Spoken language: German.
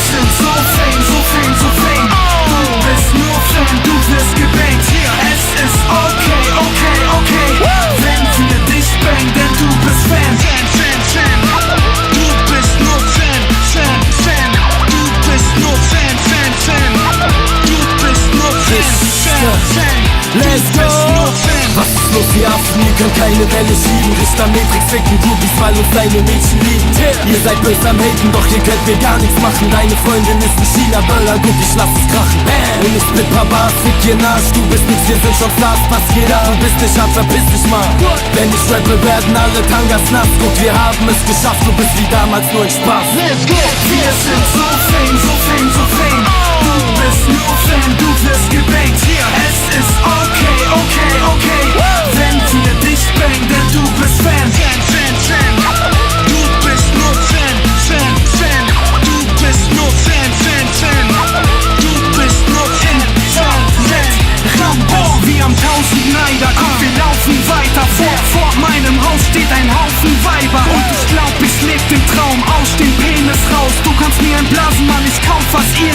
sind so fame, so fame, so fame. Du bist nur Fan, du wirst gebankt. Es ist okay, okay, okay, wenn wir dich bangen, denn du bist Fan. Fan, Fan, Fan. Du bist nur Fan, Fan, Fan. Du bist nur Fan, Fan, Fan. Du bist nur Fan, Fan, Fan. Let's go! Was ist los, ihr Affen? Ihr könnt keine Welle schieben. Richter Matrix ficken Groupies, weil uns deine Mädchen lieben. Ihr seid böse am Haten, doch ihr könnt mir gar nichts machen. Deine Freundin ist ein China-Böller, guck, ich lass es krachen. Und ich split Papa, fick ihr Arsch. Du bist nix, wir sind schon Stars, was geht ab? Du bist nicht hart, verpiss dich mal. Wenn ich rappe, werden alle Tangas nass. Guck, wir haben es geschafft, du bist wie damals nur ein Spaß. Let's go! Wir sind so fame, so fame, so fame. Du bist nur Fan, du wirst gebankt. Es ist okay, okay, okay, wenn wir dich bangen, denn du bist Fan. Fan, Fan, Fan. Du bist nur Fan, Fan, Fan. Du bist nur Fan, Fan, Fan. Du bist nur Fan, Fan, Fan. Rambo, wir haben 1000 Neider, komm, wir laufen weiter. Vor meinem Haus steht ein Haufen Weiber. Und ich glaub, ich leb den Traum, aus dem Penis raus. Du kannst mir entblasen, Mann, ich kauf, was ihr